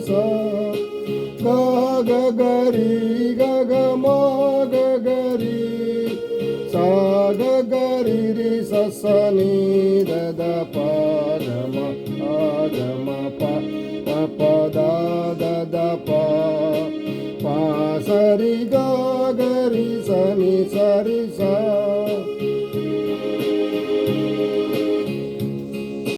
ಸ ಗ ಗ ಗರಿ ಗ ಗ ಮ ಗ ಗರಿ ಸ ಗ ಗರಿ ರಿ ಸ ಸ ನೀ ದ ದ ಪ ಗ ಮ ಆ ಗ ಮ ಪ ಪ ಪ ದ ದ ದ ಪ ಪ ಸ ರಿ ಗ ಗರಿ ಸ ni ಸ ರಿ ಸ